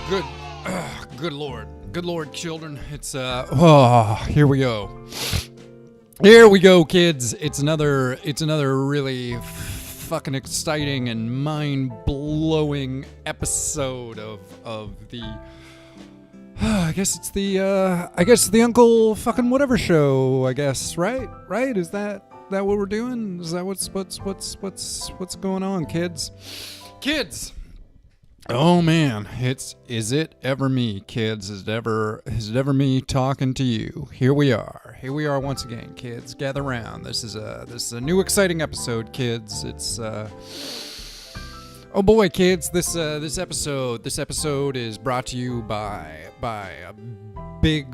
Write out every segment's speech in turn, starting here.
Good, good Lord, children. It's here we go. Here we go, kids. It's another really fucking exciting and mind-blowing episode of the. I guess it's the Uncle fucking whatever show. I guess right. Is that what we're doing? Is that what's going on, kids? Oh man, is it ever me, kids? Is it ever me talking to you? Here we are once again, kids. Gather round. This is a new exciting episode, kids. It's oh boy, kids. This episode is brought to you by a big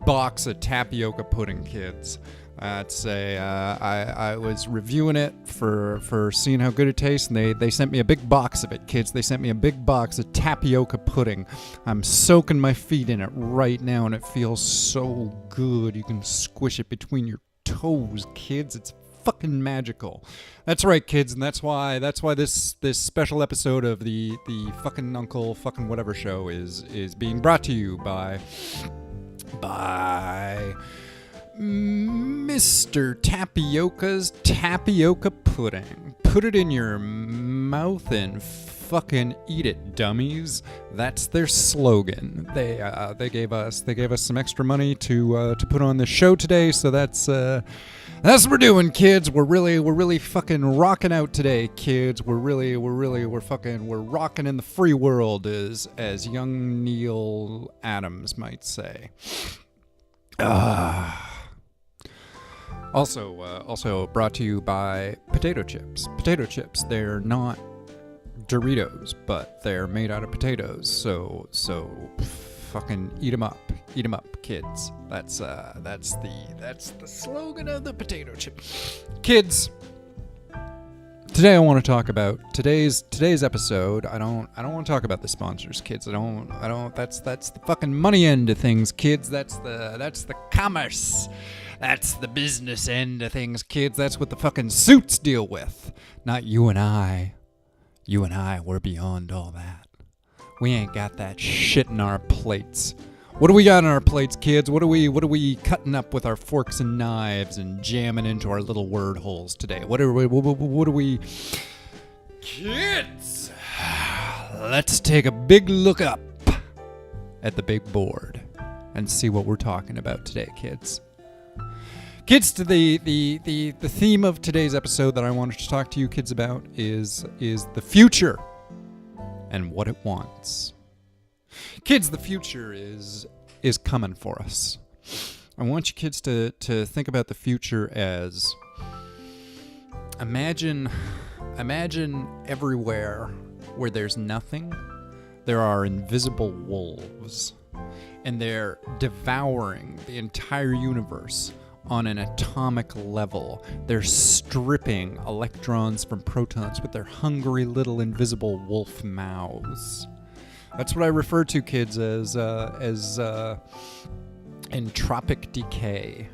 box of tapioca pudding, kids. I'd say I was reviewing it for seeing how good it tastes, and they sent me a big box of it, kids. They sent me a big box of tapioca pudding. I'm soaking my feet in it right now, and it feels so good. You can squish it between your toes, kids. It's fucking magical. That's right, kids, and that's why this special episode of the fucking Uncle fucking whatever show is being brought to you by Mr. Tapioca's Tapioca Pudding. Put it in your mouth and fucking eat it, dummies. That's their slogan. They gave us some extra money to put on the show today, so that's what we're doing, kids. We're really fucking rocking out today, kids. We're rocking in the free world, as young Neil Adams might say. Also brought to you by potato chips. Potato chips, they're not Doritos, but they're made out of potatoes. So fucking eat them up, kids. That's the slogan of the potato chip. Kids, today I want to talk about today's episode. I don't want to talk about the sponsors, kids. I don't. That's the fucking money end of things, kids. That's the commerce. That's the business end of things, kids. That's what the fucking suits deal with. Not you and I. You and I, we're beyond all that. We ain't got that shit in our plates. What do we got in our plates, kids? What are we cutting up with our forks and knives and jamming into our little word holes today? What are we kids? Let's take a big look up at the big board and see what we're talking about today, kids. Kids, the theme of today's episode that I wanted to talk to you kids about is the future and what it wants. Kids, the future is coming for us. I want you kids to think about the future as imagine everywhere where there's nothing, there are invisible wolves, and they're devouring the entire universe on an atomic level. They're stripping electrons from protons with their hungry little invisible wolf mouths. That's what I refer to, kids, as entropic decay.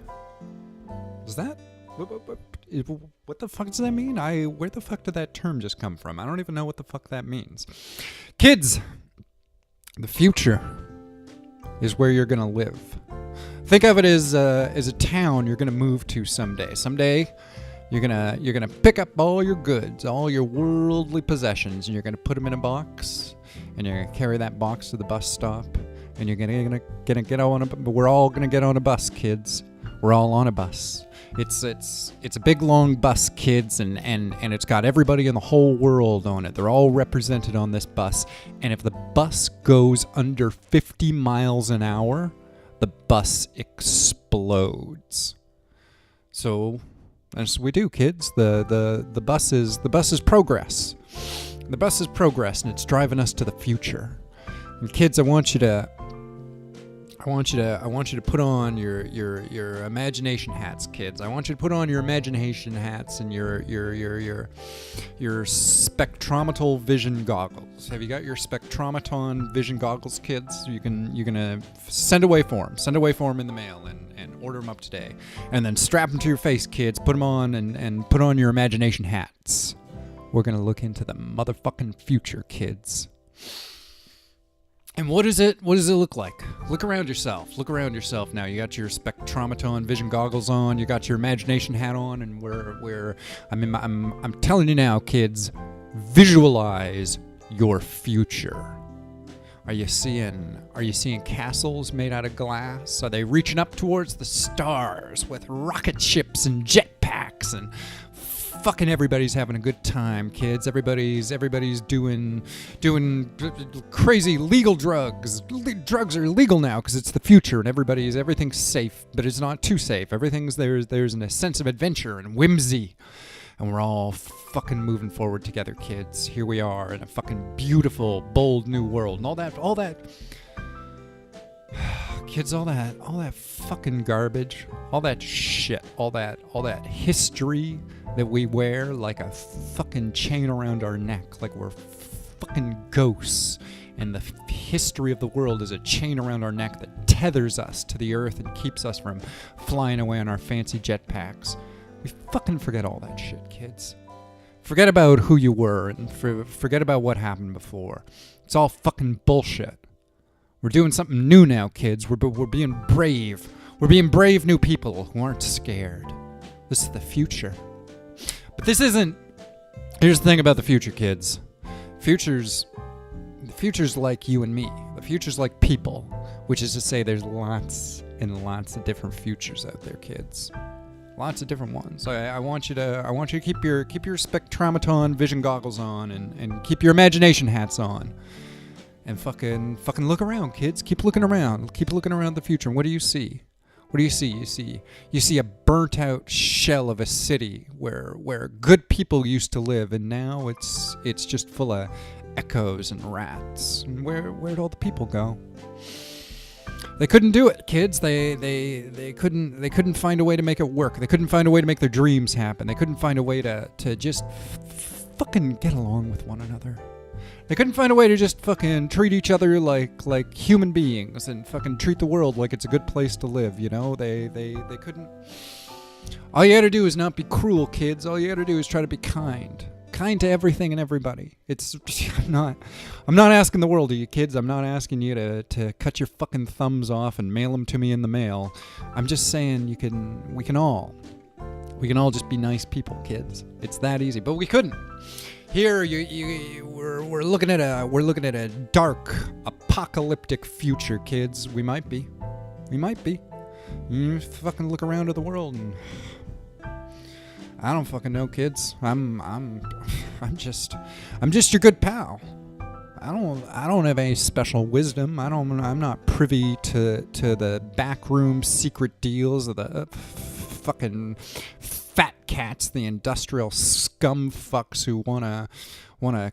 Is that? What the fuck does that mean? Where the fuck did that term just come from? I don't even know what the fuck that means. Kids, the future is where you're gonna live. Think of it as a town you're gonna move to someday. Someday, you're gonna pick up all your goods, all your worldly possessions, and you're gonna put them in a box, and you're gonna carry that box to the bus stop, and you're gonna get on we're all gonna get on a bus, kids. We're all on a bus. It's a big long bus, kids, and it's got everybody in the whole world on it. They're all represented on this bus, and if the bus goes under 50 miles an hour, the bus explodes. So that's what we do, kids. The bus is progress. The bus is progress, and it's driving us to the future. And kids, I want you to put on your imagination hats, kids. I want you to put on your imagination hats and your spectrometal vision goggles. Have you got your spectrometon vision goggles, kids? You're gonna send away for them in the mail and order them up today, and then strap them to your face, kids. Put them on and put on your imagination hats. We're gonna look into the motherfucking future, kids. And what does it look like? Look around yourself. Look around yourself now. You got your spectrometon vision goggles on. You got your imagination hat on, and I'm telling you now, kids, visualize your future. Are you seeing castles made out of glass? Are they reaching up towards the stars with rocket ships and jetpacks and fucking everybody's having a good time, kids. Everybody's doing crazy legal drugs. Drugs are legal now because it's the future and everything's safe, but it's not too safe. There's a sense of adventure and whimsy, and we're all fucking moving forward together, kids. Here we are in a fucking beautiful, bold new world, and all that. Kids, all that fucking garbage, all that shit, all that history that we wear like a fucking chain around our neck, like we're fucking ghosts, and the history of the world is a chain around our neck that tethers us to the earth and keeps us from flying away on our fancy jetpacks. We fucking forget all that shit, kids. Forget about who you were and forget about what happened before. It's all fucking bullshit. We're doing something new now, kids. We're being brave. We're being brave new people who aren't scared. This is the future. But this isn't... Here's the thing about the future, kids. The future's like you and me. The future's like people, which is to say there's lots and lots of different futures out there, kids. Lots of different ones. I want you to keep your spectrometon vision goggles on and keep your imagination hats on. And fucking look around, kids. Keep looking around. Keep looking around the future. And what do you see? What do you see? You see a burnt out shell of a city where good people used to live, and now it's just full of echoes and rats. And where'd all the people go? They couldn't do it, kids. They couldn't find a way to make it work. They couldn't find a way to make their dreams happen. They couldn't find a way to just fucking get along with one another. They couldn't find a way to just fucking treat each other like human beings and fucking treat the world like it's a good place to live, you know? They couldn't. All you gotta do is not be cruel, kids. All you gotta do is try to be kind. Kind to everything and everybody. I'm not asking the world of you, kids. I'm not asking you to cut your fucking thumbs off and mail them to me in the mail. I'm just saying we can all just be nice people, kids. It's that easy. But we couldn't. Here, we're looking at a dark, apocalyptic future, kids. We might be. You fucking look around at the world, and I don't fucking know, kids. I'm just your good pal. I don't have any special wisdom. I'm not privy to the backroom secret deals of the fucking fat cats, the industrial scum fucks who wanna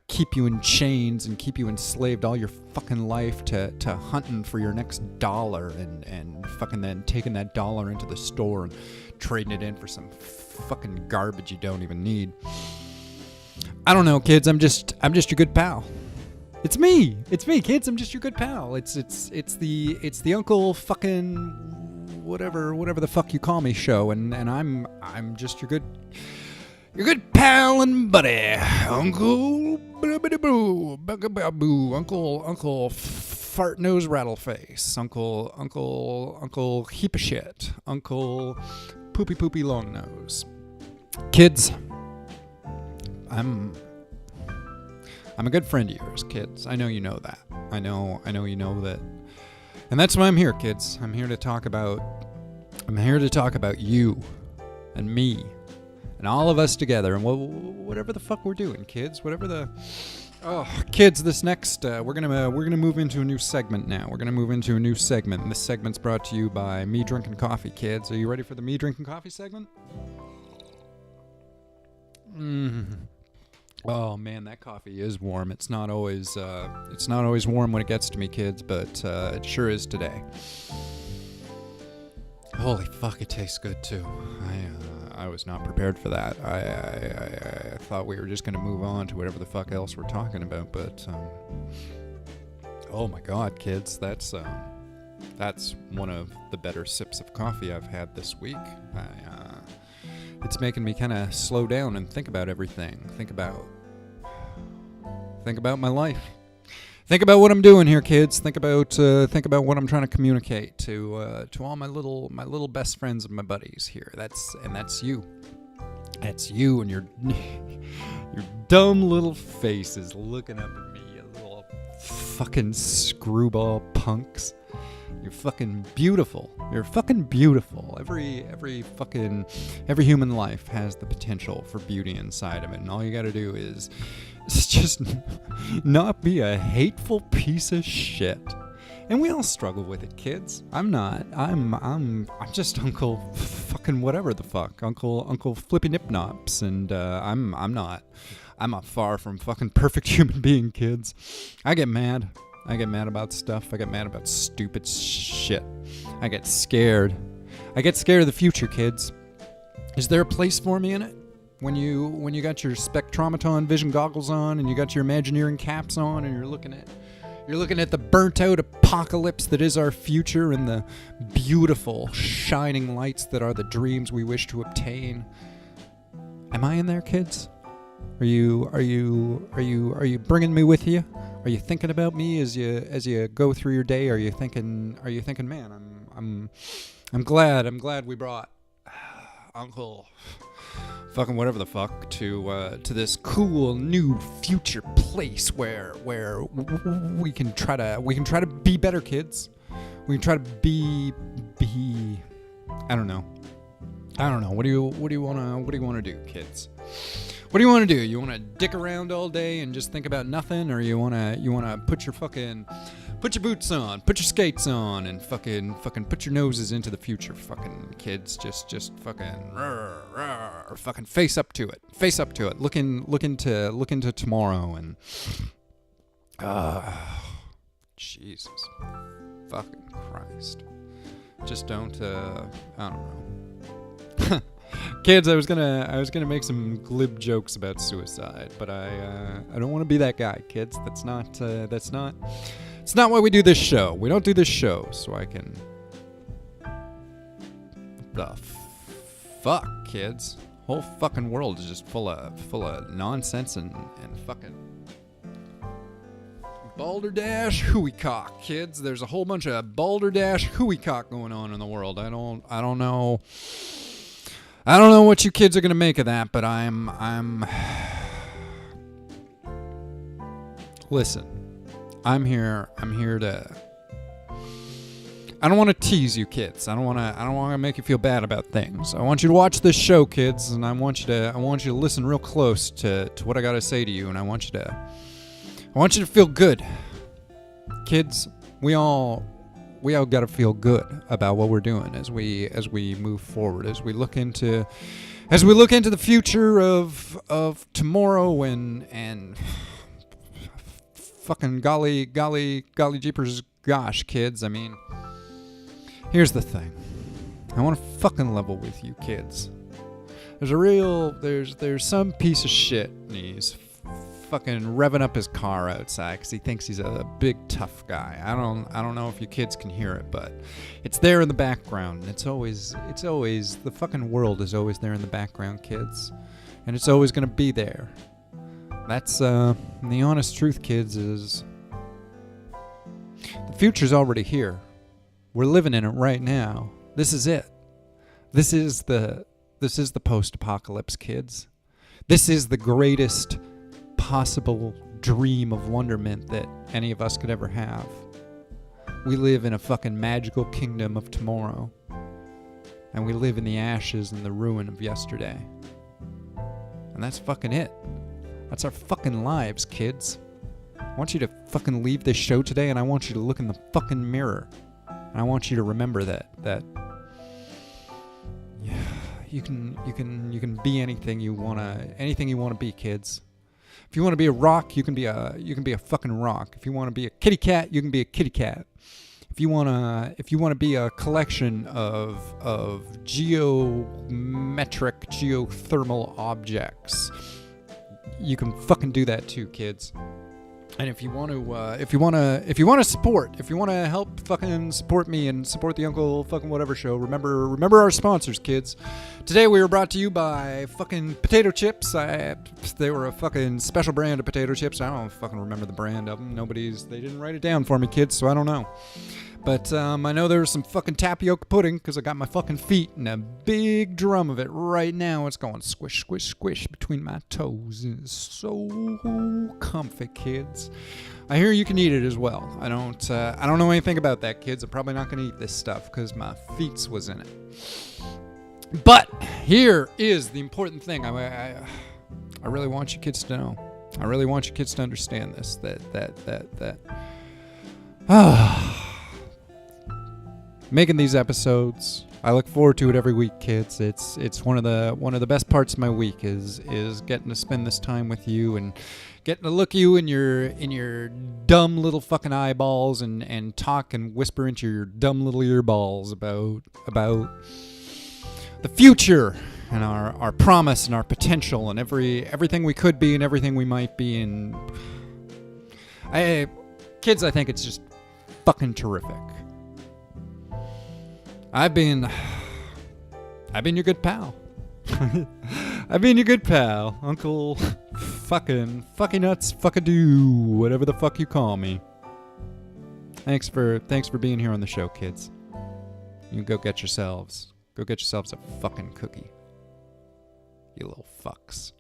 keep you in chains and keep you enslaved all your fucking life to hunting for your next dollar and fucking then taking that dollar into the store and trading it in for some fucking garbage you don't even need. I don't know, kids. I'm just your good pal. It's me, kids. I'm just your good pal. It's the Uncle fucking whatever the fuck you call me show, and I'm just your good pal and buddy, Uncle Uncle Fart Nose Rattleface, Uncle Heap of Shit, Uncle Poopy Long Nose. Kids, I'm a good friend of yours, kids. I know you know that. I know you know that. And that's why I'm here, kids. I'm here to talk about you and me and all of us together and whatever the fuck we're doing, kids. Kids, this next we're gonna move into a new segment now. And this segment's brought to you by Me Drinking Coffee, kids. Are you ready for the Me Drinking Coffee segment? Oh man, that coffee is warm. It's not always warm when it gets to me, kids, but it sure is today. Holy fuck, it tastes good too. I was not prepared for that. I thought we were just gonna move on to whatever the fuck else we're talking about, but oh my god, kids, that's one of the better sips of coffee I've had this week. It's making me kind of slow down and think about everything. Think about my life. Think about what I'm doing here, kids. Think about what I'm trying to communicate to all my little best friends and my buddies here. That's you. That's you and your dumb little faces looking up at me, you little fucking screwball punks. You're fucking beautiful. You're fucking beautiful. Every human life has the potential for beauty inside of it, and all you got to do is just not be a hateful piece of shit. And we all struggle with it, kids. I'm not. I'm just Uncle fucking whatever the fuck. Uncle Flippy Nipnops, and I'm not. I'm a far from fucking perfect human being, kids. I get mad. I get mad about stuff. I get mad about stupid shit. I get scared. I get scared of the future, kids. Is there a place for me in it? When you got your spectrometon vision goggles on and you got your Imagineering caps on and you're looking at the burnt out apocalypse that is our future and the beautiful shining lights that are the dreams we wish to obtain. Am I in there, kids? Are you bringing me with you? Are you thinking about me as you go through your day? Are you thinking, man, I'm glad we brought Uncle fucking whatever the fuck to this cool new future place where we can try to be better, kids. We can try to be I don't know. What do you want to do, kids? What do you want to do? You want to dick around all day and just think about nothing, or you want to put your boots on, put your skates on, and fucking put your noses into the future, fucking kids. Just fucking face up to it. Look into tomorrow and Jesus, fucking Christ. Just don't. I don't know. Kids, I was gonna make some glib jokes about suicide, but I don't want to be that guy, kids. It's not why we do this show. We don't do this show so I can. The fuck, kids. Whole fucking world is just full of nonsense and fucking balderdash hooeycock, kids. There's a whole bunch of balderdash hooeycock going on in the world. I don't know. I don't know what you kids are gonna make of that, but I'm. Listen, I'm here to. I don't want to tease you, kids. I don't want to make you feel bad about things. I want you to watch this show, kids, and I want you to listen real close to what I gotta say to you, and I want you to feel good, kids. We all got to feel good about what we're doing as we move forward, as we look into the future of tomorrow and fucking golly jeepers gosh, kids. I mean, here's the thing. I want to fucking level with you, kids. There's some piece of shit, and he's fucking revving up his car outside because he thinks he's a big tough guy. I don't know if you kids can hear it, but it's there in the background. It's always the fucking world is always there in the background, kids, and it's always gonna be there. That's the honest truth, kids, is the future's already here. We're living in it right now. This is it. This is the post-apocalypse, kids. This is the greatest possible dream of wonderment that any of us could ever have. We live in a fucking magical kingdom of tomorrow, and we live in the ashes and the ruin of yesterday. And that's fucking it. That's our fucking lives, kids. I want you to fucking leave this show today, and I want you to look in the fucking mirror, and I want you to remember that yeah, you can be anything you wanna be, kids. If you want to be a rock, you can be a fucking rock. If you want to be a kitty cat, you can be a kitty cat. If you want to be a collection of geothermal objects, you can fucking do that too, kids. And if you want to help fucking support me and support the Uncle fucking Whatever Show, remember our sponsors, kids. Today we were brought to you by fucking potato chips. They were a fucking special brand of potato chips. I don't fucking remember the brand of them. They didn't write it down for me, kids, so I don't know. But I know there was some fucking tapioca pudding because I got my fucking feet in a big drum of it right now. It's going squish, squish, squish between my toes. It's so comfy, kids. I hear you can eat it as well. I don't know anything about that, kids. I'm probably not going to eat this stuff because my feet was in it. But here is the important thing. I really want you kids to know. I really want you kids to understand this. Making these episodes, I look forward to it every week, kids. It's one of the best parts of my week is getting to spend this time with you and getting to look you in your dumb little fucking eyeballs and talk and whisper into your dumb little earballs about the future and our promise and our potential and everything we could be and everything we might be. And kids, I think it's just fucking terrific. I've been your good pal. I've been your good pal, Uncle fucking nuts, fuckadoo, whatever the fuck you call me. Thanks for being here on the show, kids. You go get yourselves a fucking cookie. You little fucks.